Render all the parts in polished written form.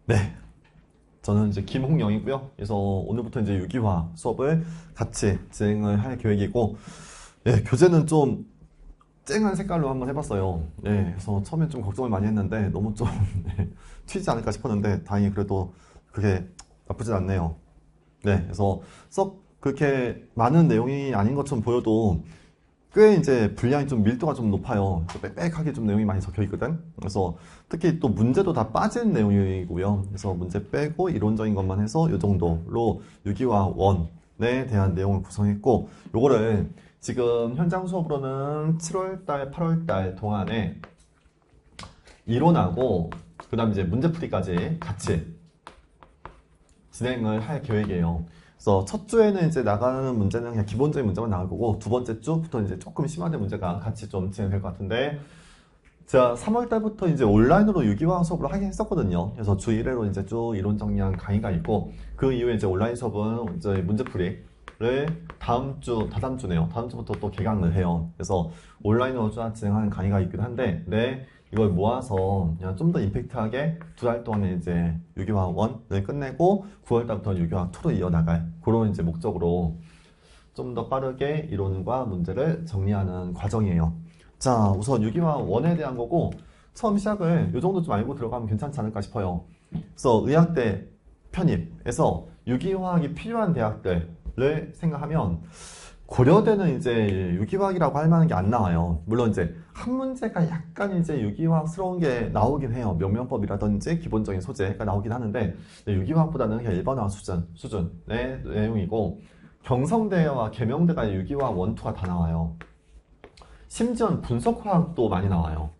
네, 저는 이제 김홍영이고요. 그래서 오늘부터 이제 유기화 수업을 같이 진행을 할 계획이고, 예, 교재는 좀 쨍한 색깔로 한번 해봤어요. 예, 그래서 처음엔 좀 걱정을 많이 했는데 너무 좀 네, 튀지 않을까 싶었는데 다행히 그래도 그게 나쁘진 않네요. 네, 그래서 썩 그렇게 많은 내용이 아닌 것처럼 보여도 꽤 이제 분량이 좀 밀도가 좀 높아요. 빽빽하게 좀 내용이 많이 적혀 있거든. 그래서 특히 또 문제도 다 빠진 내용이고요. 그래서 문제 빼고 이론적인 것만 해서 이 정도로 유기화 원에 대한 내용을 구성했고, 요거를 지금 현장 수업으로는 7월달, 8월달 동안에 이론하고 그다음 이제 문제풀이까지 같이 진행을 할 계획이에요. 그래서 첫 주에는 이제 나가는 문제는 그냥 기본적인 문제만 나갈 거고, 두 번째 주부터 이제 조금 심화된 문제가 같이 좀 진행될 것 같은데, 제가 3월 달부터 이제 온라인으로 유기화 수업을 하긴 했었거든요. 그래서 주 1회로 이제 쭉 이론 정리한 강의가 있고, 그 이후에 이제 온라인 수업은 이제 문제풀이를 다음 주, 다다음 주네요. 다음 주부터 또 개강을 해요. 그래서 온라인으로 쭉 진행하는 강의가 있긴 한데, 네, 이걸 모아서 그냥 좀 더 임팩트하게 두 달 동안에 이제 유기화 1을 끝내고 9월 달부터 유기화 2로 이어나갈 그런 이제 목적으로 좀 더 빠르게 이론과 문제를 정리하는 과정이에요. 자, 우선 유기화 1에 대한 거고, 처음 시작을 이 정도 좀 알고 들어가면 괜찮지 않을까 싶어요. 그래서 의학대 편입에서 유기화학이 필요한 대학들을 생각하면 고려대는 이제 유기화학이라고 할 만한 게 안 나와요. 물론 이제 한 문제가 약간 이제 유기화학스러운 게 나오긴 해요. 명명법이라든지 기본적인 소재가 나오긴 하는데, 유기화학보다는 그냥 일반화학 수준의 내용이고, 경성대와 계명대가 유기화학 1, 2가 다 나와요. 심지어는 분석화학도 많이 나와요.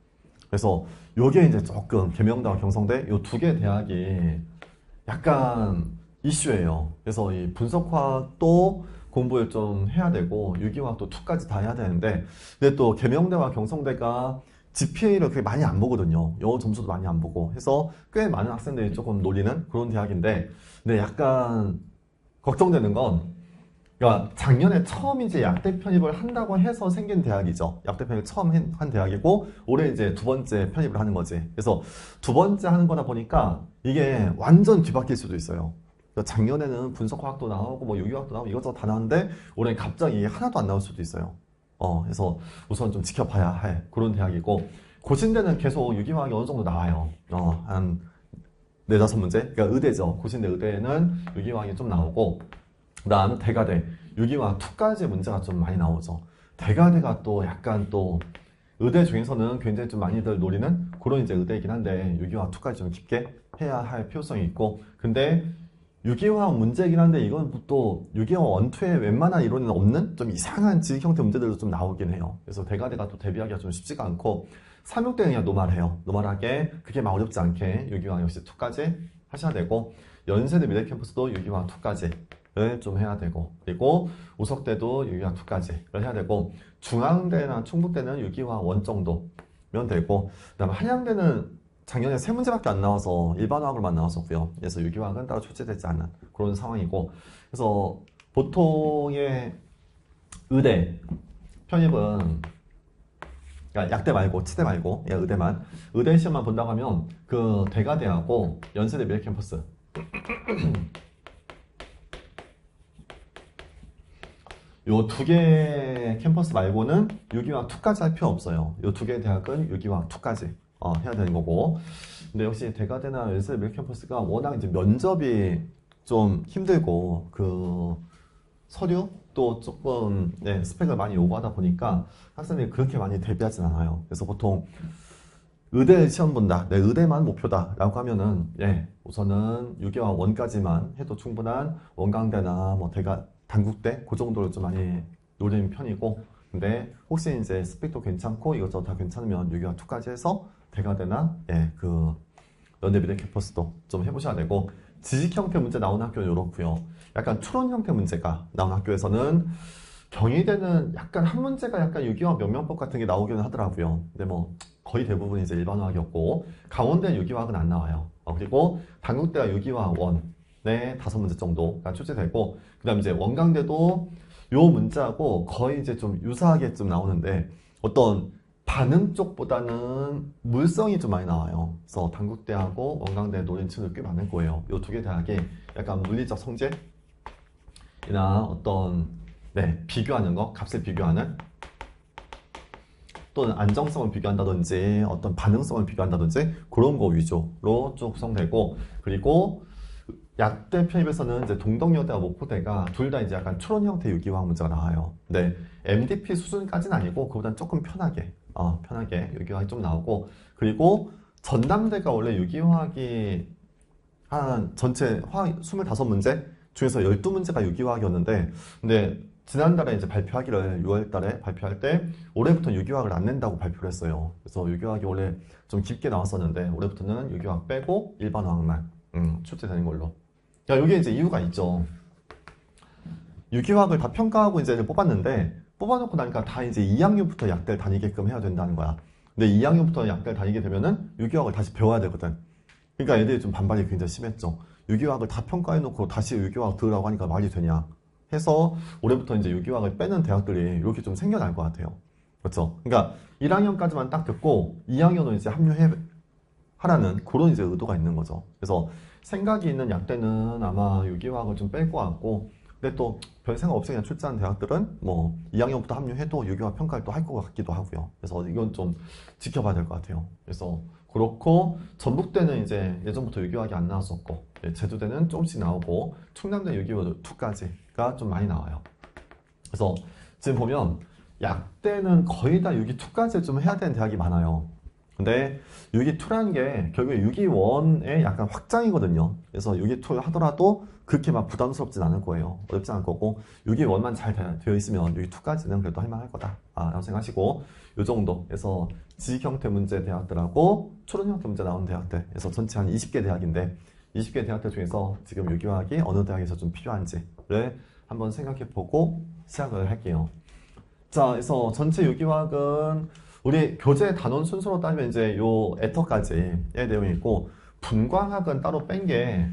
그래서 요게 이제 조금 계명대와 경성대 요 두 개 대학이 약간 이슈예요. 그래서 이 분석화학도 공부를 좀 해야 되고 유기화학도 2까지 다 해야 되는데, 근데 또 계명대와 경성대가 GPA를 그렇게 많이 안 보거든요. 영어 점수도 많이 안 보고 해서 꽤 많은 학생들이 조금 놀리는 그런 대학인데, 근데 약간 걱정되는 건, 그러니까 작년에 처음 이제 약대 편입을 한다고 해서 생긴 대학이죠. 약대 편입 처음 한 대학이고 올해 이제 두 번째 편입을 하는 거지. 그래서 두 번째 하는 거다 보니까 이게 완전 뒤바뀔 수도 있어요. 그러니까 작년에는 분석화학도 나오고 뭐 유기화학도 나오고 이것저것 다 나오는데 올해 갑자기 이게 하나도 안 나올 수도 있어요. 그래서 우선 좀 지켜봐야 할 그런 대학이고, 고신대는 계속 유기화학이 어느 정도 나와요. 한 네다섯 문제. 그러니까 의대죠. 고신대 의대는 유기화학이 좀 나오고, 그다음 대가대 유기화 2까지 문제가 좀 많이 나오죠. 대가대가 또 약간 또 의대 중에서는 굉장히 좀 많이들 노리는 그런 이제 의대이긴 한데, 유기화 2까지 좀 깊게 해야 할 필요성이 있고, 근데 유기화 문제이긴 한데 이건 또 유기화 1, 2에 웬만한 이론은 없는 좀 이상한 지식 형태 문제들도 좀 나오긴 해요. 그래서 대가대가 또 대비하기가 좀 쉽지가 않고, 3, 6대는 그냥 노말해요. 노말하게 그게 막 어렵지 않게 유기화 역시 2까지 하셔야 되고, 연세대 미래 캠퍼스도 유기화 2까지 를 좀 해야 되고, 그리고 우석대도 유기화 2까지를 해야 되고, 중앙대나 충북대는 유기화 1 정도면 되고, 그다음에 한양대는 작년에 세 문제밖에 안 나와서 일반화학으로만 나왔었고요. 그래서 유기화학은 따로 출제되지 않은 그런 상황이고, 그래서 보통의 의대 편입은, 그러니까 약대 말고 치대 말고 그냥 의대만, 의대 시험만 본다고 하면 그 대가대하고 연세대 미래 캠퍼스 요 두 개 캠퍼스 말고는 유기화 2까지 할 필요 없어요. 요 두 개 대학은 유기화 2까지 해야 되는 거고. 근데 역시 대가대나 연세 밀 캠퍼스가 워낙 이제 면접이 좀 힘들고 그 서류 또 조금 스펙을 많이 요구하다 보니까 학생들이 그렇게 많이 대비하진 않아요. 그래서 보통 의대 시험 본다, 내 의대만 목표다라고 하면은 우선은 유기화 1까지만 해도 충분한 원광대나 뭐 대가 단국대 그 정도를 좀 많이 노리는 편이고, 근데 혹시 이제 스펙도 괜찮고 이것저것 다 괜찮으면 유기화 2까지 해서 대가대나 그 연대비대 캠퍼스도 좀 해보셔야 되고, 지식 형태 문제 나오는 학교는 이렇고요. 약간 추론 형태 문제가 나오는 학교에서는 경희대는 약간 한 문제가 약간 유기화 명명법 같은 게 나오기는 하더라고요. 근데 뭐 거의 대부분 이제 일반화학이었고, 강원대 유기화학은 안 나와요. 그리고 단국대가 유기화 1에 5문제 정도가 출제되고, 그 다음 이제 원광대도 요 문제하고 거의 이제 좀 유사하게 좀 나오는데, 어떤 반응 쪽보다는 물성이 좀 많이 나와요. 그래서 단국대하고 원광대 노린 친구들 꽤 많을 거예요. 이 두 개 대학이 약간 물리적 성질이나 어떤 비교하는 거, 값을 비교하는 또는 안정성을 비교한다든지 어떤 반응성을 비교한다든지 그런 거 위주로 쭉 구성되고, 그리고 약대 편입에서는 이제 동덕여대와 목포대가 둘 다 이제 약간 추론 형태 유기화학 문제가 나와요. 근데 MDP 수준까지는 아니고 그보다는 조금 편하게 유기화학이 좀 나오고, 그리고 전남대가 원래 유기화학이 한 전체 화학 25문제 중에서 12문제가 유기화학이었는데, 근데 지난달에 이제 발표하기를 6월달에 발표할 때 올해부터 유기화학을 안 낸다고 발표를 했어요. 그래서 유기화학이 원래 좀 깊게 나왔었는데 올해부터는 유기화학 빼고 일반 화학만 출제되는 걸로. 야, 여기에 이제 이유가 있죠. 유기화학을 다 평가하고 이제 뽑았는데 뽑아놓고 나니까 다 이제 2학년부터 약대를 다니게끔 해야 된다는 거야. 근데 2학년부터 약대를 다니게 되면은 유기화학을 다시 배워야 되거든. 그러니까 애들이 좀 반발이 굉장히 심했죠. 유기화학을 다 평가해놓고 다시 유기화학 들으라고 하니까 말이 되냐 해서 올해부터 이제 유기화학을 빼는 대학들이 이렇게 좀 생겨날 것 같아요. 그렇죠? 그러니까 1학년까지만 딱 듣고 2학년은 이제 합류하라는 그런 이제 의도가 있는 거죠. 그래서 생각이 있는 약대는 아마 유기화학을 좀 뺄 것 같고, 근데 또 별 생각 없이 그냥 출제하는 대학들은 뭐 2학년부터 합류해도 유기화학 평가를 또 할 것 같기도 하고요. 그래서 이건 좀 지켜봐야 될 것 같아요. 그래서 그렇고, 전북대는 이제 예전부터 유기화학이 안 나왔었고, 제주대는 조금씩 나오고, 충남대 유기화 2까지가 좀 많이 나와요. 그래서 지금 보면 약대는 거의 다 유기 2까지 좀 해야 되는 대학이 많아요. 근데 유기 2라는 게 결국에 유기 1의 약간 확장이거든요. 그래서 유기 2 하더라도 그렇게 막 부담스럽진 않을 거예요. 어렵지 않을 거고, 유기 1만 잘 되어 있으면 유기 2까지는 그래도 할만할 거다 라고 생각하시고, 요 정도. 그래서 지식 형태 문제 대학들하고 추론 형태 문제 나오는 대학들, 그래서 전체 한 20개 대학인데 20개 대학들 중에서 지금 유기화학이 어느 대학에서 좀 필요한지를 한번 생각해 보고 시작을 할게요. 자, 그래서 전체 유기화학은 우리 교재 단원 순서로 따지면 이제 요 에터까지의 내용이 있고, 분광학은 따로 뺀 게,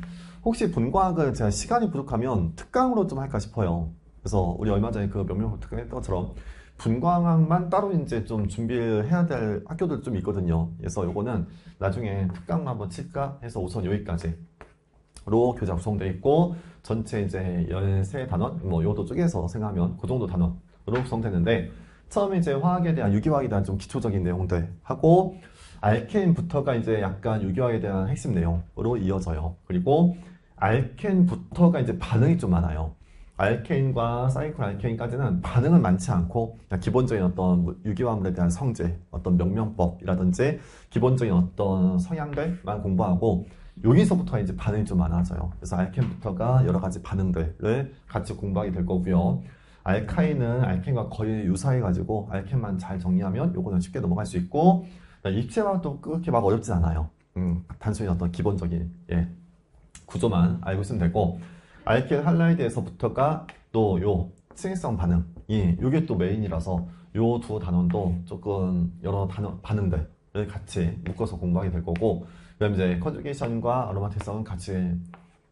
혹시 분광학을 제가 시간이 부족하면 특강으로 좀 할까 싶어요. 그래서 우리 얼마 전에 그 명명호 특강 했던 것처럼 분광학만 따로 이제 좀 준비를 해야 될 학교들 좀 있거든요. 그래서 요거는 나중에 특강 한번 칠까 해서 우선 여기까지로 교재가 구성되어 있고, 전체 이제 13단원, 뭐 요도 쪽에서 생각하면 그 정도 단원으로 구성되는데, 처음에 이제 화학에 대한, 유기화학에 대한 좀 기초적인 내용들 하고, 알케인부터가 이제 약간 유기화학에 대한 핵심 내용으로 이어져요. 그리고 알케인부터가 이제 반응이 좀 많아요. 알케인과 사이클 알케인까지는 반응은 많지 않고, 그냥 기본적인 어떤 유기화합물에 대한 성질, 어떤 명명법이라든지 기본적인 어떤 성향들만 공부하고, 여기서부터 이제 반응이 좀 많아져요. 그래서 알케인부터가 여러 가지 반응들을 같이 공부하게 될 거고요. 알카인은 알케인과 거의 유사해가지고 알케인만 잘 정리하면 요거는 쉽게 넘어갈 수 있고, 입체화도 그렇게 막 어렵진 않아요. 단순히 어떤 기본적인 구조만 알고 있으면 되고, 알킬 할라이드에서부터가 또 요 층위성 반응이 요게 또 메인이라서 요 두 단원도 조금 여러 반응들을 같이 묶어서 공부하게 될 거고, 그다음에 이제 컨주게이션과 아로마틱성은 같이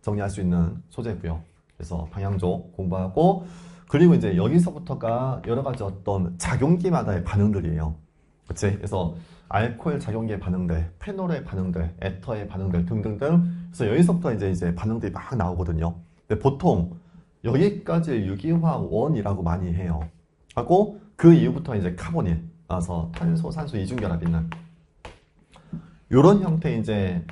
정리할 수 있는 소재고요. 그래서 방향조 공부하고, 그리고 이제 여기서부터가 여러 가지 어떤 작용기마다의 반응들이에요. 그치? 그래서 알코올 작용기의 반응들, 페놀의 반응들, 에터의 반응들 등등등. 그래서 여기서부터 이제 반응들이 막 나오거든요. 근데 보통 여기까지 유기화원이라고 많이 해요. 하고 그 이후부터 이제 카본일, 그래서 탄소, 산소 이중결합 있는 요런 형태의 이제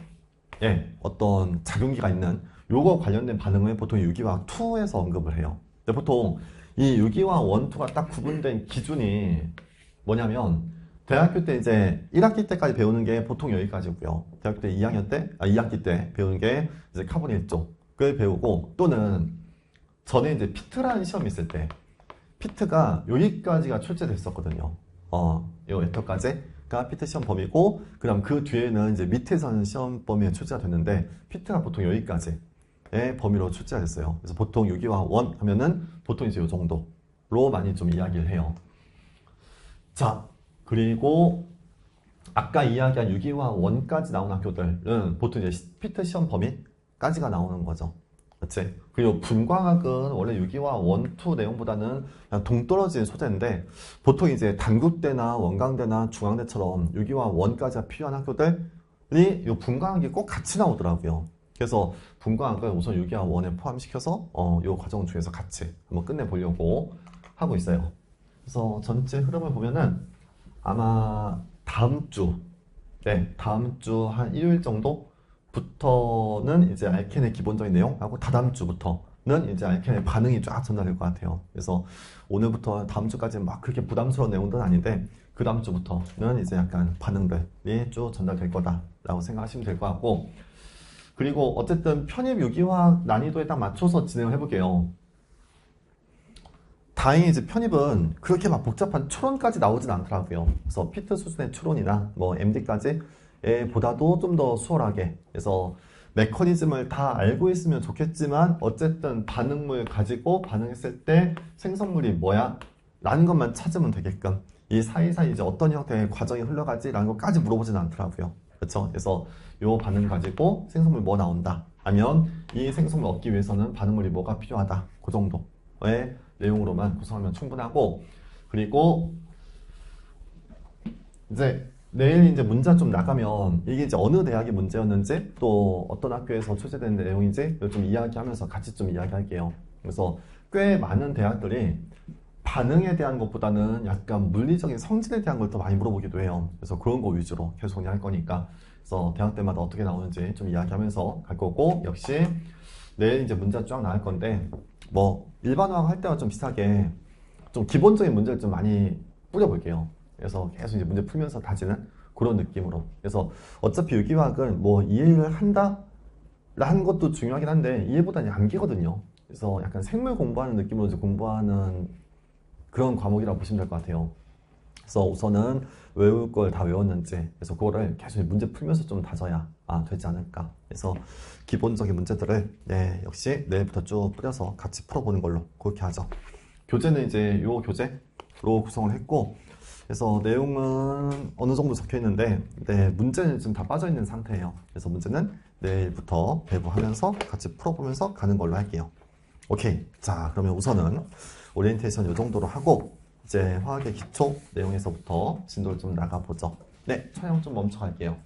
어떤 작용기가 있는 요거 관련된 반응을 보통 유기화학 2에서 언급을 해요. 근데 보통 이 유기화학 1, 2가 딱 구분된 기준이 뭐냐면, 대학교 때 이제 1학기 때까지 배우는 게 보통 여기까지고요. 대학교 때 2학기 때 배우는 게 이제 카본 1쪽을 배우고, 또는 전에 이제 피트라는 시험이 있을 때 피트가 여기까지가 출제됐었거든요. 요 에터까지가 피트 시험 범위고, 그 다음 그 뒤에는 이제 밑에서는 시험 범위에 출제가 됐는데, 피트가 보통 여기까지의 범위로 출제가 됐어요. 그래서 보통 유기화학 1 하면은 보통 이제 요 정도로 많이 좀 이야기를 해요. 자, 그리고 아까 이야기한 유기화학 1까지 나온 학교들은 보통 이제 피트 시험 범위까지가 나오는 거죠. 그치? 그리고 분광학은 원래 유기화 1, 2 내용보다는 그냥 동떨어진 소재인데 보통 이제 단국대나 원광대나 중앙대처럼 유기화 1까지가 필요한 학교들이 이 분광학이 꼭 같이 나오더라고요. 그래서 분광학을 우선 유기화 1에 포함시켜서 이 과정 중에서 같이 한번 끝내보려고 하고 있어요. 그래서 전체 흐름을 보면은 아마 다음 주 한 일요일 정도부터는 이제 알켄의 기본적인 내용하고 다다음 주부터는 이제 알켄의 반응이 쫙 전달될 것 같아요. 그래서 오늘부터 다음 주까지 막 그렇게 부담스러운 내용들은 아닌데 그 다음 주부터는 이제 약간 반응들이 쭉 전달될 거다라고 생각하시면 될 것 같고, 그리고 어쨌든 편입 유기화 난이도에 딱 맞춰서 진행을 해볼게요. 다행히 이제 편입은 그렇게 막 복잡한 추론까지 나오진 않더라고요. 그래서 피트 수준의 추론이나 뭐 MD까지 보다도 좀 더 수월하게, 그래서 메커니즘을 다 알고 있으면 좋겠지만 어쨌든 반응물 가지고 반응했을 때 생성물이 뭐야? 라는 것만 찾으면 되게끔 이 사이사이 이제 어떤 형태의 과정이 흘러가지? 라는 것까지 물어보진 않더라고요. 그렇죠? 그래서 요 반응 가지고 생성물 뭐 나온다. 아니면 이 생성물 얻기 위해서는 반응물이 뭐가 필요하다. 그 정도의 내용으로만 구성하면 충분하고, 그리고 이제 내일 이제 문제가 좀 나가면 이게 이제 어느 대학의 문제였는지 또 어떤 학교에서 출제된 내용인지 좀 이야기하면서 같이 좀 이야기할게요. 그래서 꽤 많은 대학들이 반응에 대한 것보다는 약간 물리적인 성질에 대한 걸 더 많이 물어보기도 해요. 그래서 그런 거 위주로 계속 할 거니까, 그래서 대학들마다 어떻게 나오는지 좀 이야기하면서 갈 거고, 역시 내일 이제 문제가 쫙 나올 건데 뭐 일반화학 할 때와 좀 비슷하게 좀 기본적인 문제를 좀 많이 뿌려볼게요. 그래서 계속 이제 문제 풀면서 다지는 그런 느낌으로. 그래서 어차피 유기화학은 뭐 이해를 한다 라는 것도 중요하긴 한데 이해보다는 암기거든요. 그래서 약간 생물 공부하는 느낌으로 이제 공부하는 그런 과목이라고 보시면 될 것 같아요. 그래서 우선은 외울 걸 다 외웠는지, 그래서 그거를 계속 문제 풀면서 좀 다져야 되지 않을까. 그래서 기본적인 문제들을 역시 내일부터 쭉 뿌려서 같이 풀어보는 걸로 그렇게 하죠. 교재는 이제 요 교재로 구성을 했고, 그래서 내용은 어느 정도 적혀 있는데 문제는 지금 다 빠져 있는 상태예요. 그래서 문제는 내일부터 배부하면서 같이 풀어보면서 가는 걸로 할게요. 오케이. 자, 그러면 우선은 오리엔테이션 이 정도로 하고 이제 화학의 기초 내용에서부터 진도를 좀 나가보죠. 네, 촬영 좀 멈춰 갈게요.